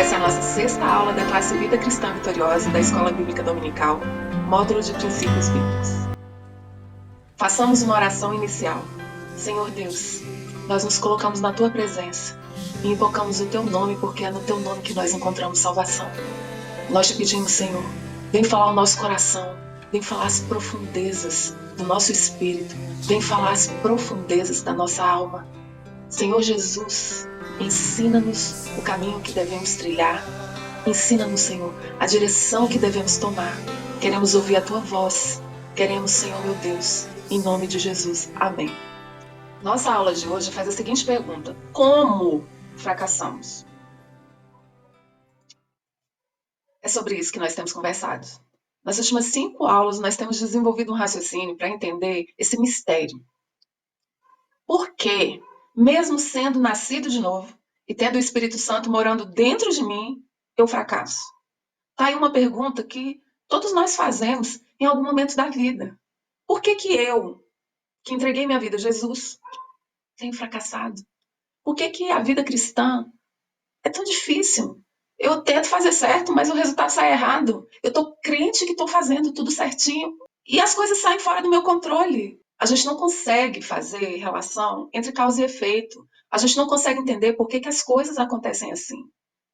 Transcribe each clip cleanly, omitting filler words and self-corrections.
Essa é a nossa sexta aula da classe Vida Cristã Vitoriosa da Escola Bíblica Dominical, módulo de princípios bíblicos. Façamos uma oração inicial. Senhor Deus, nós nos colocamos na Tua presença e invocamos o Teu nome, porque é no Teu nome que nós encontramos salvação. Nós te pedimos, Senhor, vem falar ao nosso coração, vem falar as profundezas do nosso espírito, vem falar as profundezas da nossa alma. Senhor Jesus, ensina-nos o caminho que devemos trilhar. Ensina-nos, Senhor, a direção que devemos tomar. Queremos ouvir a Tua voz. Queremos, Senhor, meu Deus, em nome de Jesus. Amém. Nossa aula de hoje faz a seguinte pergunta: como fracassamos? É sobre isso que nós temos conversado. Nas últimas 5 aulas, nós temos desenvolvido um raciocínio para entender esse mistério. Por que, mesmo sendo nascido de novo e tendo o Espírito Santo morando dentro de mim, eu fracasso? Tá aí uma pergunta que todos nós fazemos em algum momento da vida. Por que eu, que entreguei minha vida a Jesus, tenho fracassado? Por que a vida cristã é tão difícil? Eu tento fazer certo, mas o resultado sai errado. Eu tô crente que tô fazendo tudo certinho e as coisas saem fora do meu controle. A gente não consegue fazer relação entre causa e efeito. A gente não consegue entender por que as coisas acontecem assim.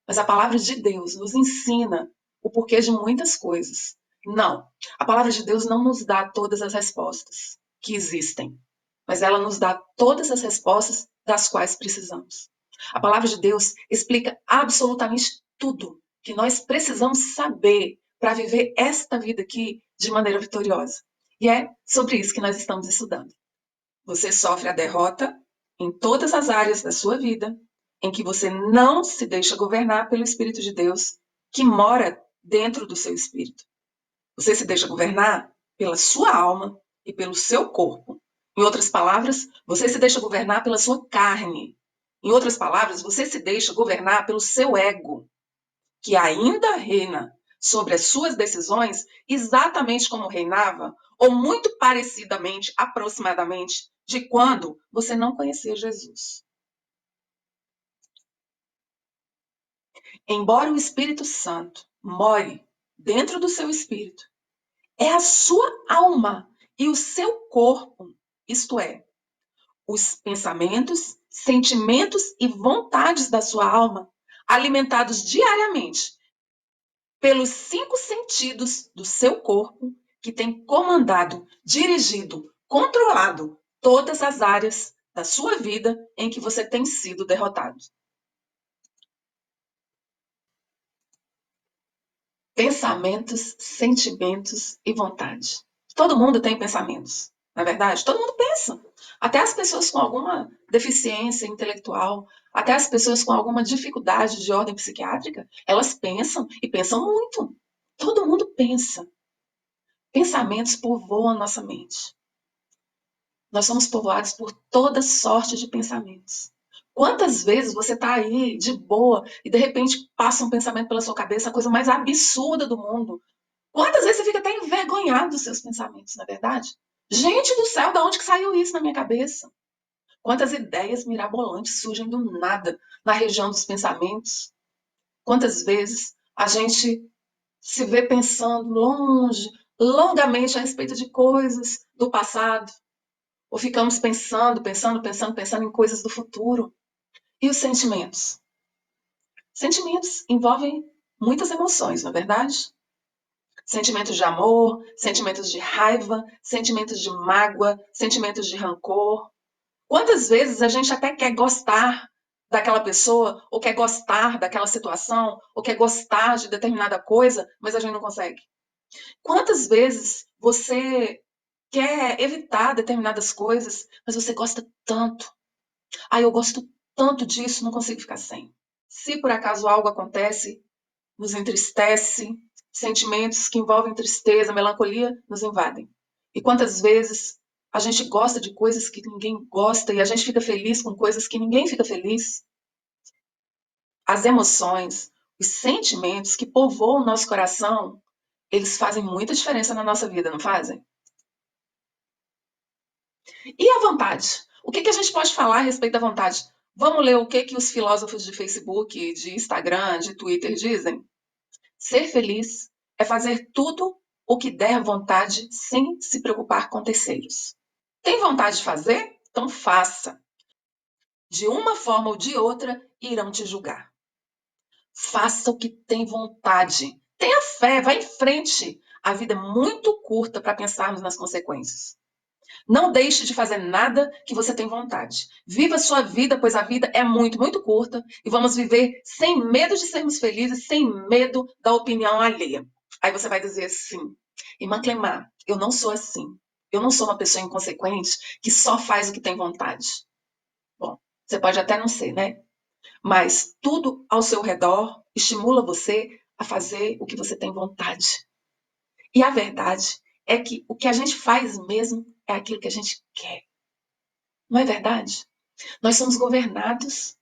Mas a palavra de Deus nos ensina o porquê de muitas coisas. Não, a palavra de Deus não nos dá todas as respostas que existem, mas ela nos dá todas as respostas das quais precisamos. A palavra de Deus explica absolutamente tudo que nós precisamos saber para viver esta vida aqui de maneira vitoriosa. E é sobre isso que nós estamos estudando. Você sofre a derrota em todas as áreas da sua vida em que você não se deixa governar pelo Espírito de Deus que mora dentro do seu espírito. Você se deixa governar pela sua alma e pelo seu corpo. Em outras palavras, você se deixa governar pela sua carne. Em outras palavras, você se deixa governar pelo seu ego, que ainda reina sobre as suas decisões exatamente como reinava, ou muito parecidamente, aproximadamente, de quando você não conhecia Jesus. Embora o Espírito Santo more dentro do seu espírito, é a sua alma e o seu corpo, isto é, os pensamentos, sentimentos e vontades da sua alma, alimentados diariamente pelos 5 sentidos do seu corpo, que tem comandado, dirigido, controlado todas as áreas da sua vida em que você tem sido derrotado. Pensamentos, sentimentos e vontade. Todo mundo tem pensamentos, não é verdade? Todo mundo pensa. Até as pessoas com alguma deficiência intelectual, até as pessoas com alguma dificuldade de ordem psiquiátrica, elas pensam e pensam muito. Todo mundo pensa. Pensamentos povoam a nossa mente. Nós somos povoados por toda sorte de pensamentos. Quantas vezes você está aí de boa e de repente passa um pensamento pela sua cabeça, a coisa mais absurda do mundo? Quantas vezes você fica até envergonhado dos seus pensamentos, não é verdade? Gente do céu, de onde que saiu isso na minha cabeça? Quantas ideias mirabolantes surgem do nada na região dos pensamentos? Quantas vezes a gente se vê pensando longe, longamente a respeito de coisas do passado? Ou ficamos pensando em coisas do futuro? E os sentimentos? Sentimentos envolvem muitas emoções, não é verdade? Sentimentos de amor, sentimentos de raiva, sentimentos de mágoa, sentimentos de rancor. Quantas vezes a gente até quer gostar daquela pessoa, ou quer gostar daquela situação, ou quer gostar de determinada coisa, mas a gente não consegue? Quantas vezes você quer evitar determinadas coisas, mas você gosta tanto? Ah, eu gosto tanto disso, não consigo ficar sem. Se por acaso algo acontece, nos entristece, sentimentos que envolvem tristeza, melancolia, nos invadem. E quantas vezes a gente gosta de coisas que ninguém gosta e a gente fica feliz com coisas que ninguém fica feliz? As emoções, os sentimentos que povoam o nosso coração, eles fazem muita diferença na nossa vida, não fazem? E a vontade? O que a gente pode falar a respeito da vontade? Vamos ler o que os filósofos de Facebook, de Instagram, de Twitter dizem? Ser feliz é fazer tudo o que der vontade sem se preocupar com terceiros. Tem vontade de fazer? Então faça. De uma forma ou de outra, irão te julgar. Faça o que tem vontade. Tenha fé, vá em frente. A vida é muito curta para pensarmos nas consequências. Não deixe de fazer nada que você tem vontade. Viva a sua vida, pois a vida é muito, muito curta e vamos viver sem medo de sermos felizes, sem medo da opinião alheia. Aí você vai dizer assim, irmã Clemar, eu não sou assim. Eu não sou uma pessoa inconsequente que só faz o que tem vontade. Bom, você pode até não ser, né? Mas tudo ao seu redor estimula você a fazer o que você tem vontade. E a verdade é que o que a gente faz mesmo é aquilo que a gente quer. Não é verdade? Nós somos governados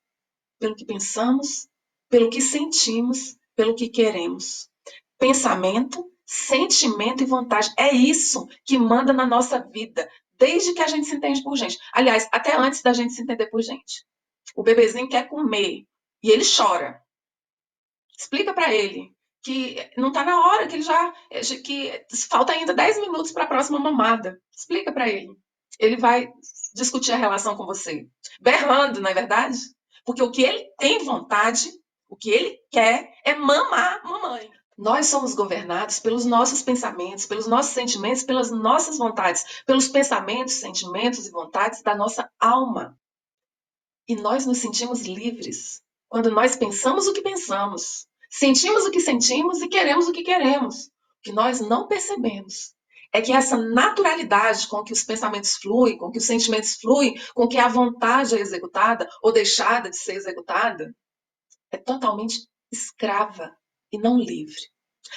pelo que pensamos, pelo que sentimos, pelo que queremos. Pensamento, sentimento e vontade. É isso que manda na nossa vida, desde que a gente se entende por gente. Aliás, até antes da gente se entender por gente. O bebezinho quer comer e ele chora. Explica para ele que não está na hora, que ele já que falta ainda 10 minutos para a próxima mamada. Explica para ele. Ele vai discutir a relação com você, berrando, não é verdade? Porque o que ele tem vontade, o que ele quer é mamar mamãe. Nós somos governados pelos nossos pensamentos, pelos nossos sentimentos, pelas nossas vontades, pelos pensamentos, sentimentos e vontades da nossa alma. E nós nos sentimos livres quando nós pensamos o que pensamos, sentimos o que sentimos e queremos o que queremos. O que nós não percebemos é que essa naturalidade com que os pensamentos fluem, com que os sentimentos fluem, com que a vontade é executada ou deixada de ser executada, é totalmente escrava e não livre.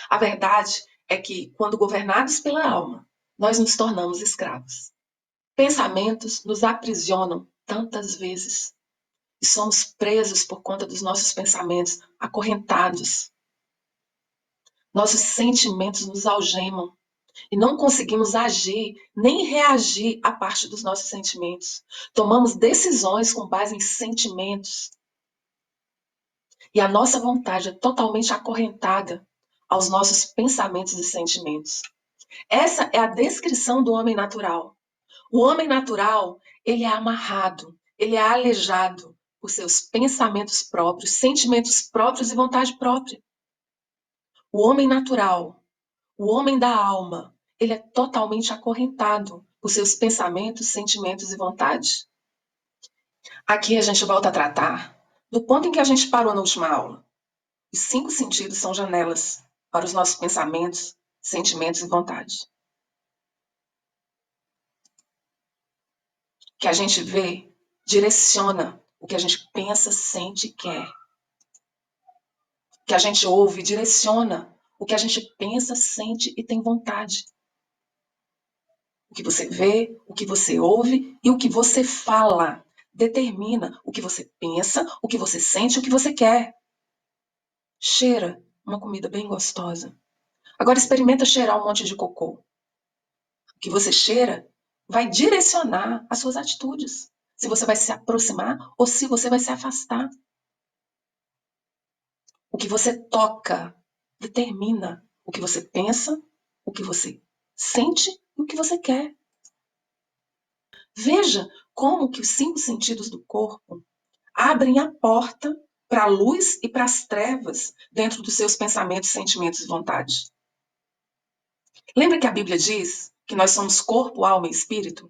A verdade é que, quando governados pela alma, nós nos tornamos escravos. Pensamentos nos aprisionam tantas vezes. E somos presos por conta dos nossos pensamentos, acorrentados. Nossos sentimentos nos algemam e não conseguimos agir nem reagir à parte dos nossos sentimentos. Tomamos decisões com base em sentimentos. E a nossa vontade é totalmente acorrentada aos nossos pensamentos e sentimentos. Essa é a descrição do homem natural. O homem natural, ele é amarrado, ele é aleijado por seus pensamentos próprios, sentimentos próprios e vontade própria. O homem natural, o homem da alma, ele é totalmente acorrentado por seus pensamentos, sentimentos e vontades. Aqui a gente volta a tratar do ponto em que a gente parou na última aula. Os 5 sentidos são janelas para os nossos pensamentos, sentimentos e vontades. O que a gente vê direciona o que a gente pensa, sente e quer. O que a gente ouve direciona o que a gente pensa, sente e tem vontade. O que você vê, o que você ouve e o que você fala determina o que você pensa, o que você sente e o que você quer. Cheira uma comida bem gostosa. Agora experimenta cheirar um monte de cocô. O que você cheira vai direcionar as suas atitudes. Se você vai se aproximar ou se você vai se afastar. O que você toca determina o que você pensa, o que você sente e o que você quer. Veja como que os 5 sentidos do corpo abrem a porta para a luz e para as trevas dentro dos seus pensamentos, sentimentos e vontades. Lembra que a Bíblia diz que nós somos corpo, alma e espírito?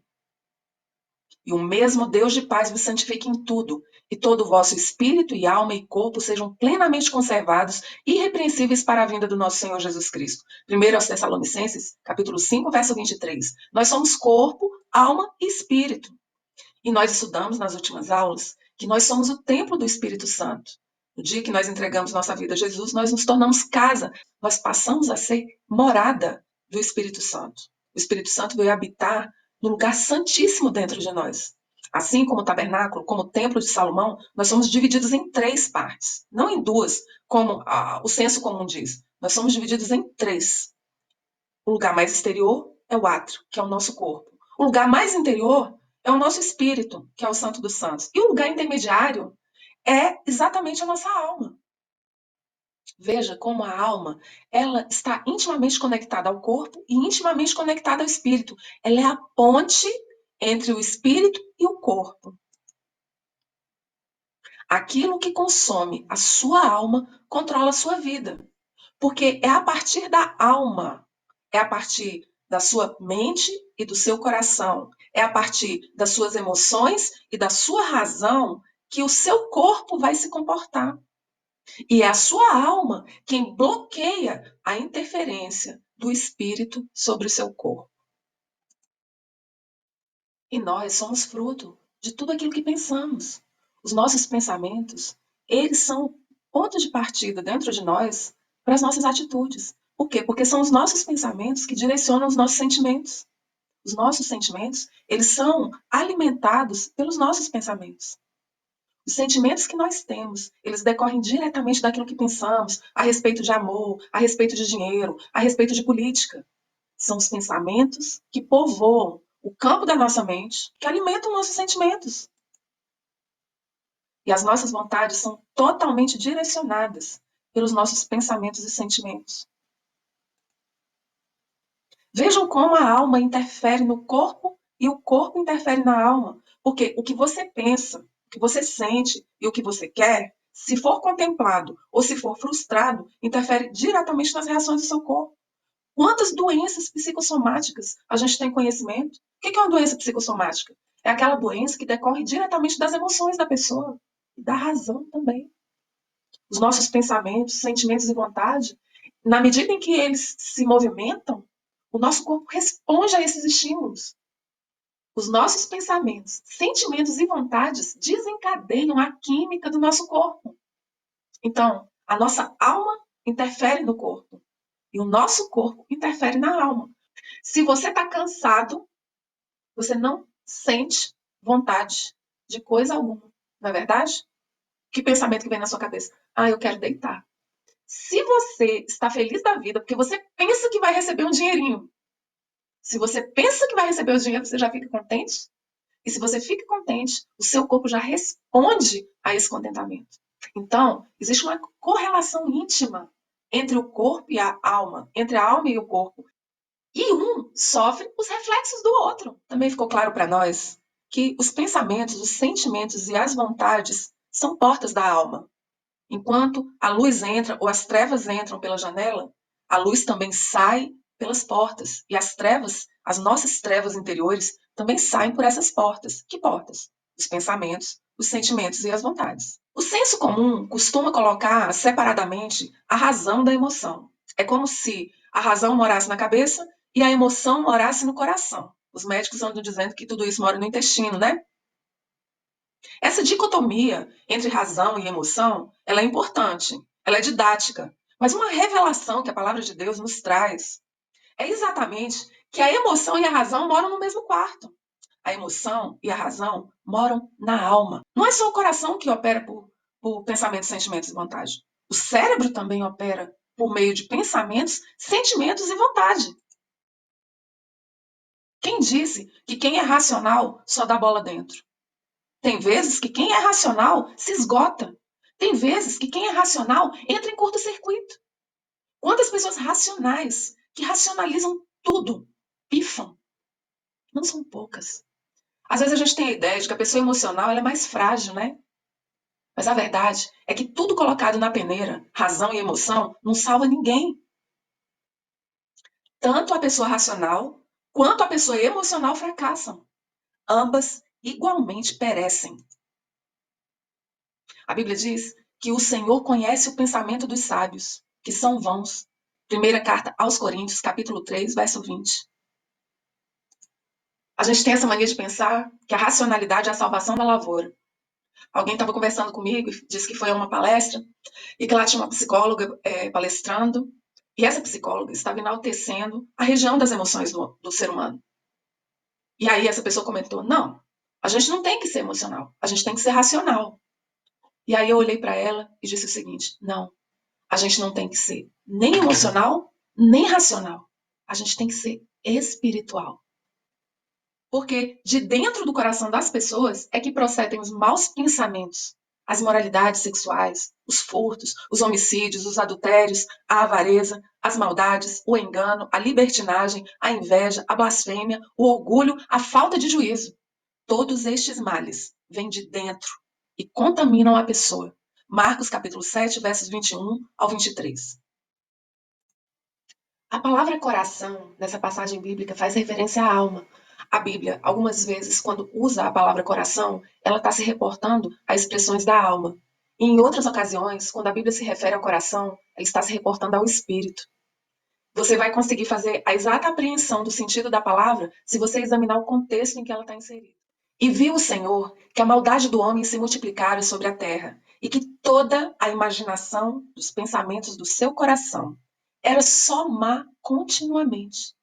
E o mesmo Deus de paz vos santifique em tudo, e todo o vosso espírito e alma e corpo sejam plenamente conservados, irrepreensíveis para a vinda do nosso Senhor Jesus Cristo. 1 aos Tessalonicenses, capítulo 5, verso 23. Nós somos corpo, alma e espírito. E nós estudamos nas últimas aulas que nós somos o templo do Espírito Santo. No dia que nós entregamos nossa vida a Jesus, nós nos tornamos casa. Nós passamos a ser morada do Espírito Santo. O Espírito Santo veio habitar no lugar santíssimo dentro de nós. Assim como o tabernáculo, como o templo de Salomão, nós somos divididos em 3 partes, não em 2, como o senso comum diz. Nós somos divididos em 3. O lugar mais exterior é o átrio, que é o nosso corpo. O lugar mais interior é o nosso espírito, que é o Santo dos Santos. E o lugar intermediário é exatamente a nossa alma. Veja como a alma, ela está intimamente conectada ao corpo e intimamente conectada ao espírito. Ela é a ponte entre o espírito e o corpo. Aquilo que consome a sua alma controla a sua vida. Porque é a partir da alma, é a partir da sua mente e do seu coração, é a partir das suas emoções e da sua razão que o seu corpo vai se comportar. E é a sua alma quem bloqueia a interferência do espírito sobre o seu corpo. E nós somos fruto de tudo aquilo que pensamos. Os nossos pensamentos, eles são o ponto de partida dentro de nós para as nossas atitudes. Por quê? Porque são os nossos pensamentos que direcionam os nossos sentimentos. Os nossos sentimentos, eles são alimentados pelos nossos pensamentos. Os sentimentos que nós temos, eles decorrem diretamente daquilo que pensamos a respeito de amor, a respeito de dinheiro, a respeito de política. São os pensamentos que povoam o campo da nossa mente, que alimentam nossos sentimentos. E as nossas vontades são totalmente direcionadas pelos nossos pensamentos e sentimentos. Vejam como a alma interfere no corpo e o corpo interfere na alma. Porque o que você pensa, o que você sente e o que você quer, se for contemplado ou se for frustrado, interfere diretamente nas reações do seu corpo. Quantas doenças psicossomáticas a gente tem conhecimento? O que é uma doença psicossomática? É aquela doença que decorre diretamente das emoções da pessoa e da razão também. Os nossos pensamentos, sentimentos e vontade, na medida em que eles se movimentam, o nosso corpo responde a esses estímulos. Os nossos pensamentos, sentimentos e vontades desencadeiam a química do nosso corpo. Então, a nossa alma interfere no corpo e o nosso corpo interfere na alma. Se você está cansado, você não sente vontade de coisa alguma, não é verdade? Que pensamento que vem na sua cabeça? Ah, eu quero deitar. Se você está feliz da vida porque você pensa que vai receber um dinheirinho, se você pensa que vai receber o dinheiro, você já fica contente? E se você fica contente, o seu corpo já responde a esse contentamento. Então, existe uma correlação íntima entre o corpo e a alma, entre a alma e o corpo. E um sofre os reflexos do outro. Também ficou claro para nós que os pensamentos, os sentimentos e as vontades são portas da alma. Enquanto a luz entra ou as trevas entram pela janela, a luz também sai pelas portas. E as trevas, as nossas trevas interiores, também saem por essas portas. Que portas? Os pensamentos, os sentimentos e as vontades. O senso comum costuma colocar separadamente a razão da emoção. É como se a razão morasse na cabeça e a emoção morasse no coração. Os médicos andam dizendo que tudo isso mora no intestino, né? Essa dicotomia entre razão e emoção, ela é importante, ela é didática, mas uma revelação que a palavra de Deus nos traz é exatamente que a emoção e a razão moram no mesmo quarto. A emoção e a razão moram na alma. Não é só o coração que opera por pensamentos, sentimentos e vontade. O cérebro também opera por meio de pensamentos, sentimentos e vontade. Quem disse que quem é racional só dá bola dentro? Tem vezes que quem é racional se esgota. Tem vezes que quem é racional entra em curto-circuito. Quantas pessoas racionais que racionalizam tudo pifam? Não são poucas. Às vezes a gente tem a ideia de que a pessoa emocional ela é mais frágil, né? Mas a verdade é que tudo colocado na peneira, razão e emoção, não salva ninguém. Tanto a pessoa racional quanto a pessoa emocional fracassam. Ambas igualmente perecem. A Bíblia diz que o Senhor conhece o pensamento dos sábios, que são vãos. Primeira carta aos Coríntios, capítulo 3, verso 20. A gente tem essa mania de pensar que a racionalidade é a salvação da lavoura. Alguém estava conversando comigo e disse que foi a uma palestra e que lá tinha uma psicóloga palestrando e essa psicóloga estava enaltecendo a região das emoções do ser humano. E aí essa pessoa comentou, não, a gente não tem que ser emocional, a gente tem que ser racional. E aí eu olhei para ela e disse o seguinte, não, a gente não tem que ser nem emocional, nem racional. A gente tem que ser espiritual. Porque de dentro do coração das pessoas é que procedem os maus pensamentos, as imoralidades sexuais, os furtos, os homicídios, os adultérios, a avareza, as maldades, o engano, a libertinagem, a inveja, a blasfêmia, o orgulho, a falta de juízo. Todos estes males vêm de dentro e contaminam a pessoa. Marcos capítulo 7, versos 21 ao 23. A palavra coração, nessa passagem bíblica, faz referência à alma. A Bíblia, algumas vezes, quando usa a palavra coração, ela está se reportando a expressões da alma. E em outras ocasiões, quando a Bíblia se refere ao coração, ela está se reportando ao espírito. Você vai conseguir fazer a exata apreensão do sentido da palavra se você examinar o contexto em que ela está inserida. E viu o Senhor que a maldade do homem se multiplicara sobre a terra, e que toda a imaginação dos pensamentos do seu coração era só má continuamente.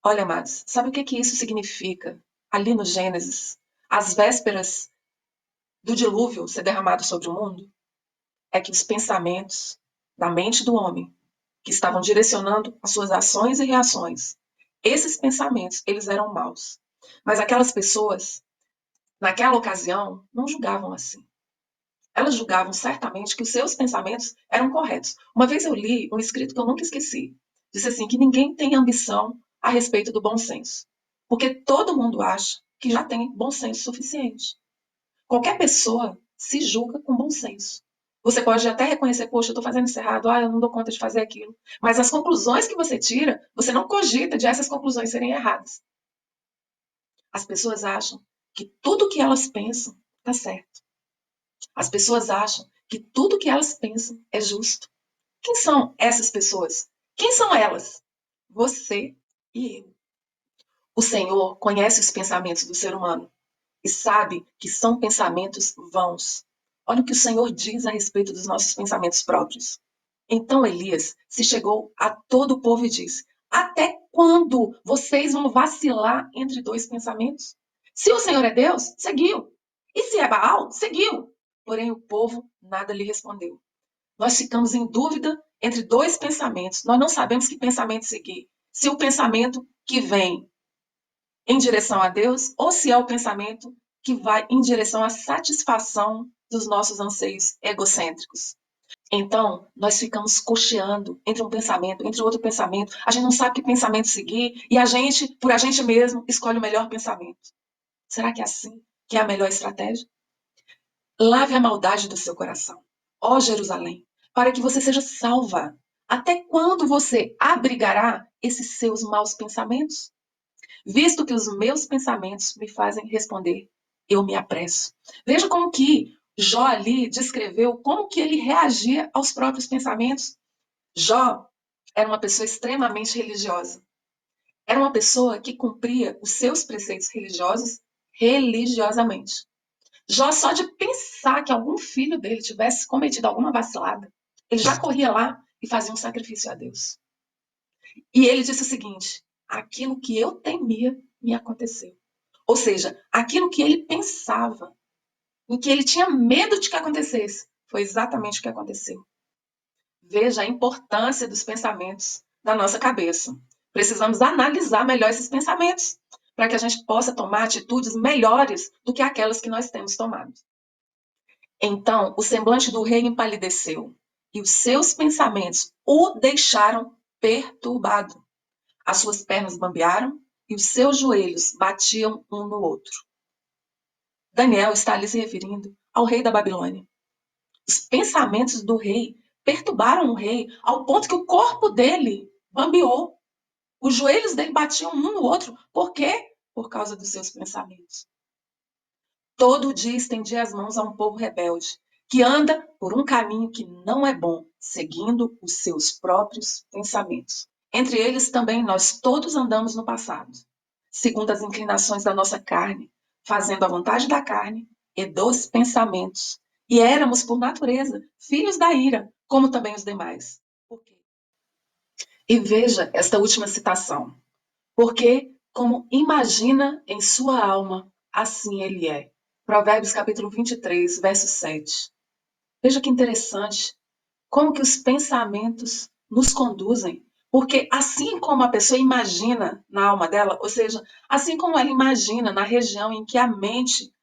Olha, amados, sabe o que isso significa? Ali no Gênesis, às vésperas do dilúvio ser derramado sobre o mundo, é que os pensamentos da mente do homem, que estavam direcionando as suas ações e reações, esses pensamentos, eles eram maus. Mas aquelas pessoas, naquela ocasião, não julgavam assim. Elas julgavam certamente que os seus pensamentos eram corretos. Uma vez eu li um escrito que eu nunca esqueci. Disse assim, que ninguém tem ambição a respeito do bom senso. Porque todo mundo acha que já tem bom senso suficiente. Qualquer pessoa se julga com bom senso. Você pode até reconhecer, poxa, eu estou fazendo isso errado, eu não dou conta de fazer aquilo. Mas as conclusões que você tira, você não cogita de essas conclusões serem erradas. As pessoas acham que tudo que elas pensam está certo. As pessoas acham que tudo que elas pensam é justo. Quem são essas pessoas? Quem são elas? Você e eu. O Senhor conhece os pensamentos do ser humano e sabe que são pensamentos vãos. Olha o que o Senhor diz a respeito dos nossos pensamentos próprios. Então Elias se chegou a todo o povo e disse: até quando vocês vão vacilar entre dois pensamentos? Se o Senhor é Deus, seguiu. E se é Baal, seguiu. Porém o povo nada lhe respondeu. Nós ficamos em dúvida entre dois pensamentos. Nós não sabemos que pensamento seguir. Se o pensamento que vem em direção a Deus ou se é o pensamento que vai em direção à satisfação dos nossos anseios egocêntricos. Então, nós ficamos cocheando entre um pensamento, entre outro pensamento. A gente não sabe que pensamento seguir e a gente, por a gente mesmo, escolhe o melhor pensamento. Será que é assim que é a melhor estratégia? Lave a maldade do seu coração, ó Jerusalém, para que você seja salva. Até quando você abrigará esses seus maus pensamentos? Visto que os meus pensamentos me fazem responder, eu me apresso. Veja como que Jó ali descreveu como que ele reagia aos próprios pensamentos. Jó era uma pessoa extremamente religiosa. Era uma pessoa que cumpria os seus preceitos religiosos religiosamente. Jó, só de pensar que algum filho dele tivesse cometido alguma vacilada, ele já corria lá e fazia um sacrifício a Deus. E ele disse o seguinte: aquilo que eu temia me aconteceu. Ou seja, aquilo que ele pensava, em que ele tinha medo de que acontecesse, foi exatamente o que aconteceu. Veja a importância dos pensamentos na nossa cabeça. Precisamos analisar melhor esses pensamentos, para que a gente possa tomar atitudes melhores do que aquelas que nós temos tomado. Então o semblante do rei empalideceu, e os seus pensamentos o deixaram perturbado. As suas pernas bambearam e os seus joelhos batiam um no outro. Daniel está ali se referindo ao rei da Babilônia. Os pensamentos do rei perturbaram o rei ao ponto que o corpo dele bambeou. Os joelhos dele batiam um no outro. Por quê? Por causa dos seus pensamentos. Todo dia estendia as mãos a um povo rebelde, que anda por um caminho que não é bom, seguindo os seus próprios pensamentos. Entre eles também nós todos andamos no passado, segundo as inclinações da nossa carne, fazendo a vontade da carne e dos pensamentos. E éramos, por natureza, filhos da ira, como também os demais. Por quê? E veja esta última citação. Porque, como imagina em sua alma, assim ele é. Provérbios capítulo 23, verso 7. Veja que interessante como que os pensamentos nos conduzem, Porque assim como a pessoa imagina na alma dela, ou seja, assim como ela imagina na região em que a mente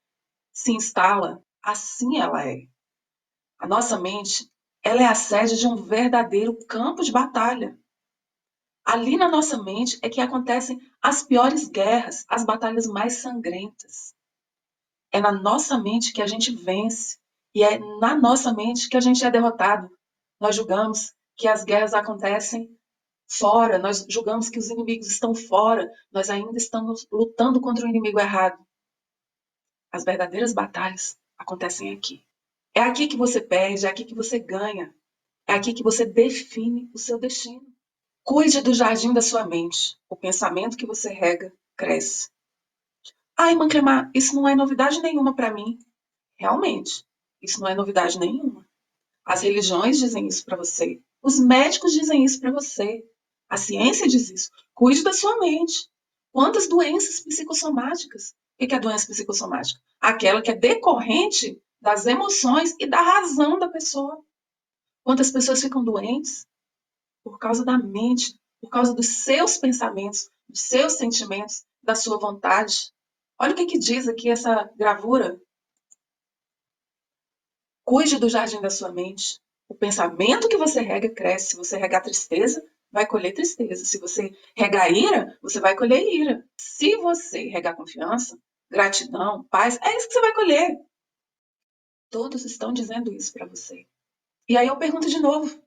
se instala, assim ela é. A nossa mente, ela é a sede de um verdadeiro campo de batalha. Ali na nossa mente é que acontecem as piores guerras, as batalhas mais sangrentas. É na nossa mente que a gente vence e é na nossa mente que a gente é derrotado. Nós julgamos que as guerras acontecem fora, nós julgamos que os inimigos estão fora, nós ainda estamos lutando contra o inimigo errado. As verdadeiras batalhas acontecem aqui. É aqui que você perde, é aqui que você ganha, é aqui que você define o seu destino. Cuide do jardim da sua mente. O pensamento que você rega cresce. Ai, irmã Clemar, isso não é novidade nenhuma para mim. Realmente, isso não é novidade nenhuma. As religiões dizem isso para você. Os médicos dizem isso para você. A ciência diz isso. Cuide da sua mente. Quantas doenças psicossomáticas? O que é doença psicossomática? Aquela que é decorrente das emoções e da razão da pessoa. Quantas pessoas ficam doentes por causa da mente, por causa dos seus pensamentos, dos seus sentimentos, da sua vontade? Olha o que diz aqui essa gravura. Cuide do jardim da sua mente. O pensamento que você rega cresce. Se você regar tristeza, vai colher tristeza. Se você regar ira, você vai colher ira. Se você regar confiança, gratidão, paz, é isso que você vai colher. Todos estão dizendo isso para você. E aí eu pergunto de novo.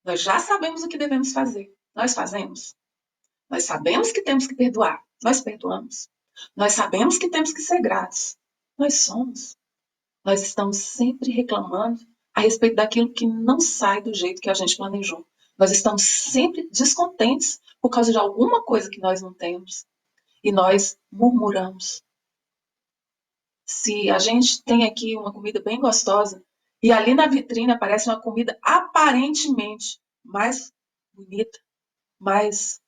Nós já sabemos o que devemos fazer. Nós fazemos. Nós sabemos que temos que perdoar. Nós perdoamos. Nós sabemos que temos que ser gratos. Nós somos. Nós estamos sempre reclamando a respeito daquilo que não sai do jeito que a gente planejou. Nós estamos sempre descontentes por causa de alguma coisa que nós não temos. E nós murmuramos. Se a gente tem aqui uma comida bem gostosa e ali na vitrine aparece uma comida aparentemente mais bonita, mais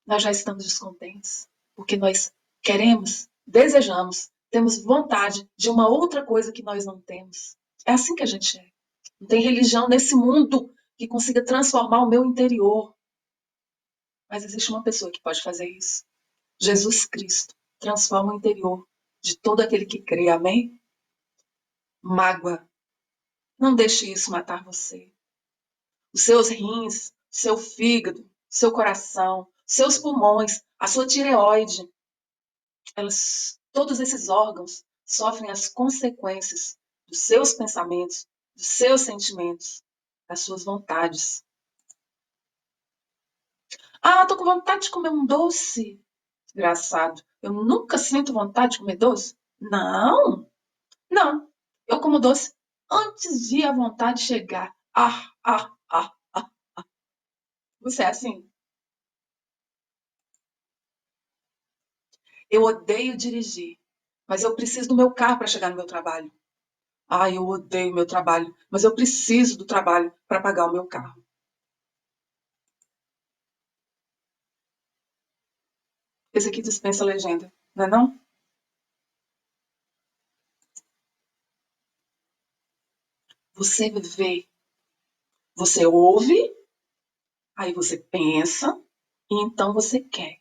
nós já estamos descontentes, porque nós queremos, desejamos, temos vontade de uma outra coisa que nós não temos. É assim que a gente é. Não tem religião nesse mundo que consiga transformar o meu interior. Mas existe uma pessoa que pode fazer isso. Jesus Cristo transforma o interior de todo aquele que crê. Amém? Mágoa. Não deixe isso matar você. Os seus rins, seu fígado, seu coração, seus pulmões, a sua tireoide, todos esses órgãos sofrem as consequências dos seus pensamentos, dos seus sentimentos, das suas vontades. Ah, tô com vontade de comer um doce. Engraçado. Eu nunca sinto vontade de comer doce? Não, não. Eu como doce antes de a vontade chegar. Ah. Você é assim? Eu odeio dirigir, mas eu preciso do meu carro para chegar no meu trabalho. Ah, eu odeio meu trabalho, mas eu preciso do trabalho para pagar o meu carro. Esse aqui dispensa legenda, não é não? Você vê, você ouve, aí você pensa, e então você quer.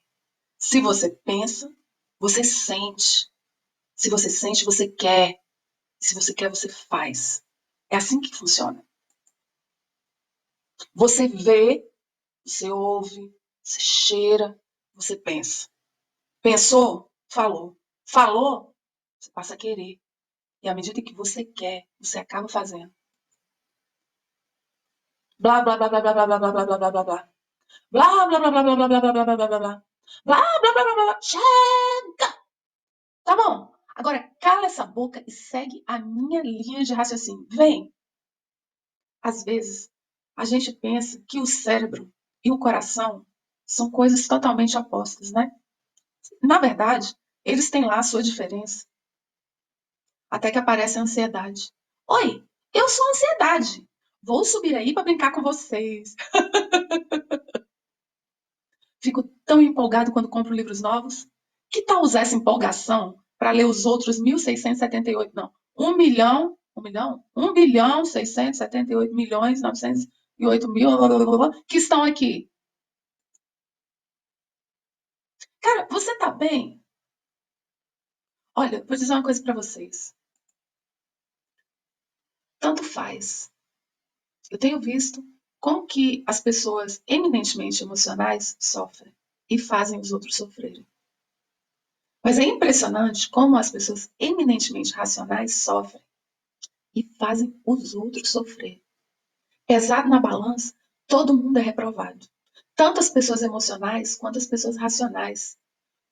Se você pensa, você sente. Se você sente, você quer. Se você quer, você faz. É assim que funciona. Você vê, você ouve, você cheira, você pensa. Pensou? Falou. Falou? Você passa a querer. E à medida que você quer, você acaba fazendo. Blá, blá, blá, blá, blá, blá, blá, blá, blá, blá, blá, blá. Blá, blá, blá, blá, blá, blá, blá, blá, blá, blá, blá, blá. Blá, blá, blá, blá, blá. Chega! Tá bom. Agora, cala essa boca e segue a minha linha de raciocínio. Vem. Às vezes, a gente pensa que o cérebro e o coração são coisas totalmente opostas, né? Na verdade, eles têm lá a sua diferença. Até que aparece a ansiedade. Oi, eu sou a ansiedade. Vou subir aí para brincar com vocês. Fico tão empolgado quando compro livros novos. Que tal usar essa empolgação para ler os outros 1.678? Não, 1 bilhão, 678 milhões, 900. mil que estão aqui. Cara, você tá bem? Olha, vou dizer uma coisa para vocês. Tanto faz. Eu tenho visto como que as pessoas eminentemente emocionais sofrem e fazem os outros sofrerem. Mas é impressionante como as pessoas eminentemente racionais sofrem e fazem os outros sofrer. Pesado na balança, todo mundo é reprovado. Tanto as pessoas emocionais quanto as pessoas racionais.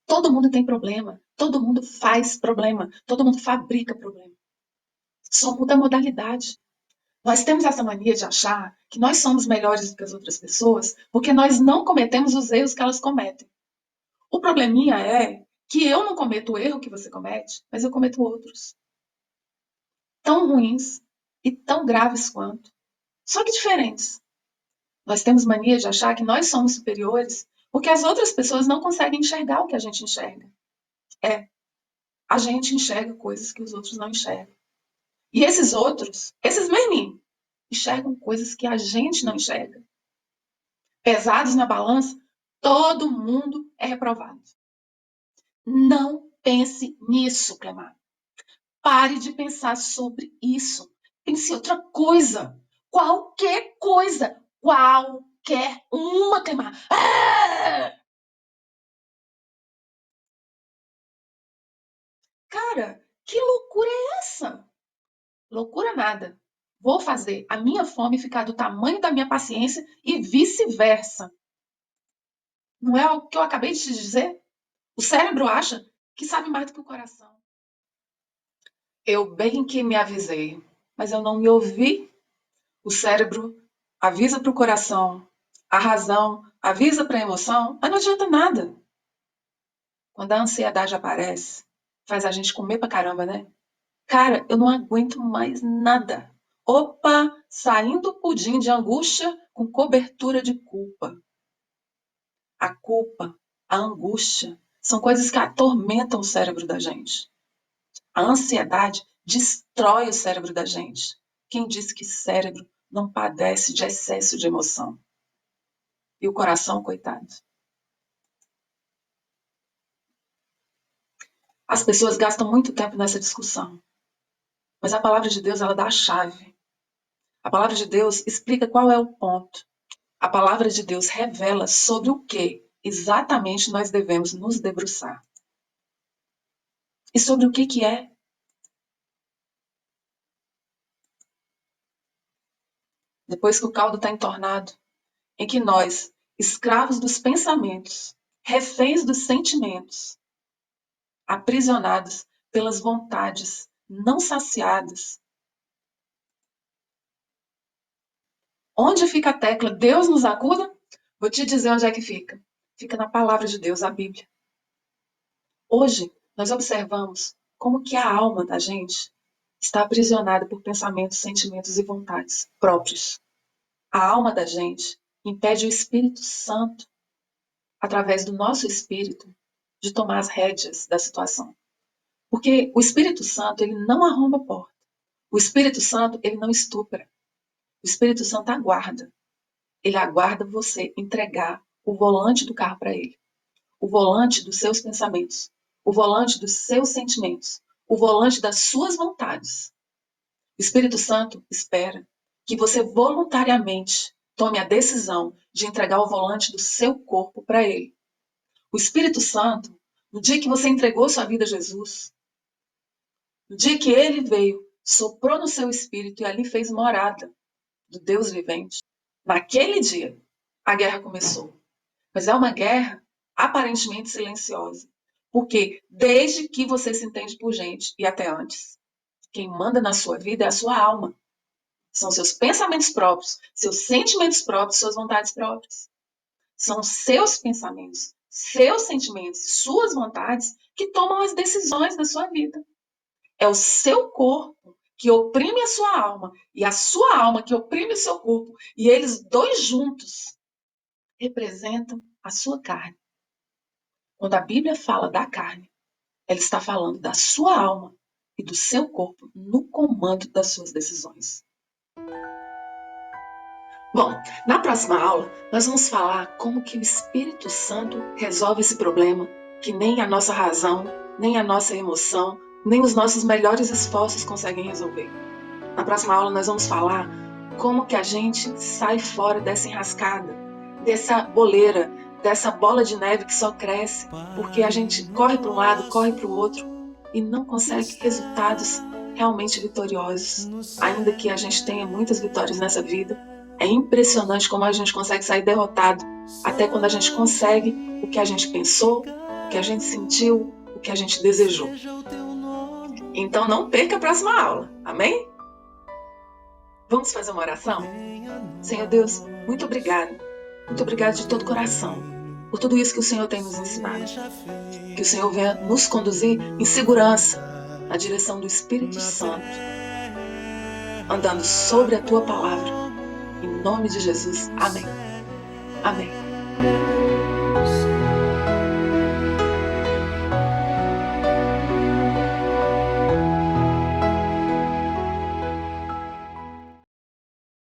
Todo mundo tem problema, todo mundo faz problema, todo mundo fabrica problema. Só muda a modalidade. Nós temos essa mania de achar que nós somos melhores do que as outras pessoas porque nós não cometemos os erros que elas cometem. O probleminha é que eu não cometo o erro que você comete, mas eu cometo outros. Tão ruins e tão graves quanto. Só que diferentes. Nós temos mania de achar que nós somos superiores porque as outras pessoas não conseguem enxergar o que a gente enxerga. É, a gente enxerga coisas que os outros não enxergam. E esses outros, esses mesminhos, enxergam coisas que a gente não enxerga. Pesados na balança, todo mundo é reprovado. Não pense nisso, Clemar. Pare de pensar sobre isso. Pense em outra coisa. Qualquer coisa. Qualquer uma, Clemar. Cara, que loucura é essa? Loucura nada. Vou fazer a minha fome ficar do tamanho da minha paciência e vice-versa. Não é o que eu acabei de te dizer? O cérebro acha que sabe mais do que o coração. Eu bem que me avisei, mas eu não me ouvi. O cérebro avisa para o coração, a razão avisa para a emoção, mas não adianta nada. Quando a ansiedade aparece, faz a gente comer pra caramba, né? Cara, eu não aguento mais nada. Opa, saindo pudim de angústia com cobertura de culpa. A culpa, a angústia, são coisas que atormentam o cérebro da gente. A ansiedade destrói o cérebro da gente. Quem disse que cérebro não padece de excesso de emoção? E o coração, coitado. As pessoas gastam muito tempo nessa discussão. Mas a palavra de Deus, ela dá a chave. A palavra de Deus explica qual é o ponto. A palavra de Deus revela sobre o que exatamente nós devemos nos debruçar. E sobre o que é. Depois que o caldo está entornado, em que nós, escravos dos pensamentos, reféns dos sentimentos, aprisionados pelas vontades não saciadas. Onde fica a tecla Deus nos acuda? Vou te dizer onde é que fica. Fica na palavra de Deus, a Bíblia. Hoje, nós observamos como que a alma da gente está aprisionada por pensamentos, sentimentos e vontades próprios. A alma da gente impede o Espírito Santo, através do nosso espírito, de tomar as rédeas da situação. Porque o Espírito Santo, ele não arromba a porta. O Espírito Santo, ele não estupra. O Espírito Santo aguarda. Ele aguarda você entregar o volante do carro para ele. O volante dos seus pensamentos. O volante dos seus sentimentos. O volante das suas vontades. O Espírito Santo espera que você voluntariamente tome a decisão de entregar o volante do seu corpo para ele. O Espírito Santo, no dia que você entregou sua vida a Jesus, no dia que ele veio, soprou no seu espírito e ali fez morada do Deus vivente, naquele dia a guerra começou. Mas é uma guerra aparentemente silenciosa. Porque desde que você se entende por gente e até antes, quem manda na sua vida é a sua alma. São seus pensamentos próprios, seus sentimentos próprios, suas vontades próprias. São seus pensamentos, seus sentimentos, suas vontades que tomam as decisões da sua vida. É o seu corpo que oprime a sua alma e a sua alma que oprime o seu corpo. E eles dois juntos representam a sua carne. Quando a Bíblia fala da carne, ela está falando da sua alma e do seu corpo no comando das suas decisões. Bom, na próxima aula, nós vamos falar como que o Espírito Santo resolve esse problema que nem a nossa razão, nem a nossa emoção, nem os nossos melhores esforços conseguem resolver. Na próxima aula, nós vamos falar como que a gente sai fora dessa enrascada, dessa boleira, dessa bola de neve que só cresce porque a gente corre para um lado, corre para o outro e não consegue resultados realmente vitoriosos. Ainda que a gente tenha muitas vitórias nessa vida, é impressionante como a gente consegue sair derrotado até quando a gente consegue o que a gente pensou, o que a gente sentiu, o que a gente desejou. Então não perca a próxima aula, amém? Vamos fazer uma oração? Senhor Deus, muito obrigado. Muito obrigado de todo o coração por tudo isso que o Senhor tem nos ensinado. Que o Senhor venha nos conduzir em segurança na direção do Espírito Santo, andando sobre a Tua palavra. Em nome de Jesus. Amém. Amém.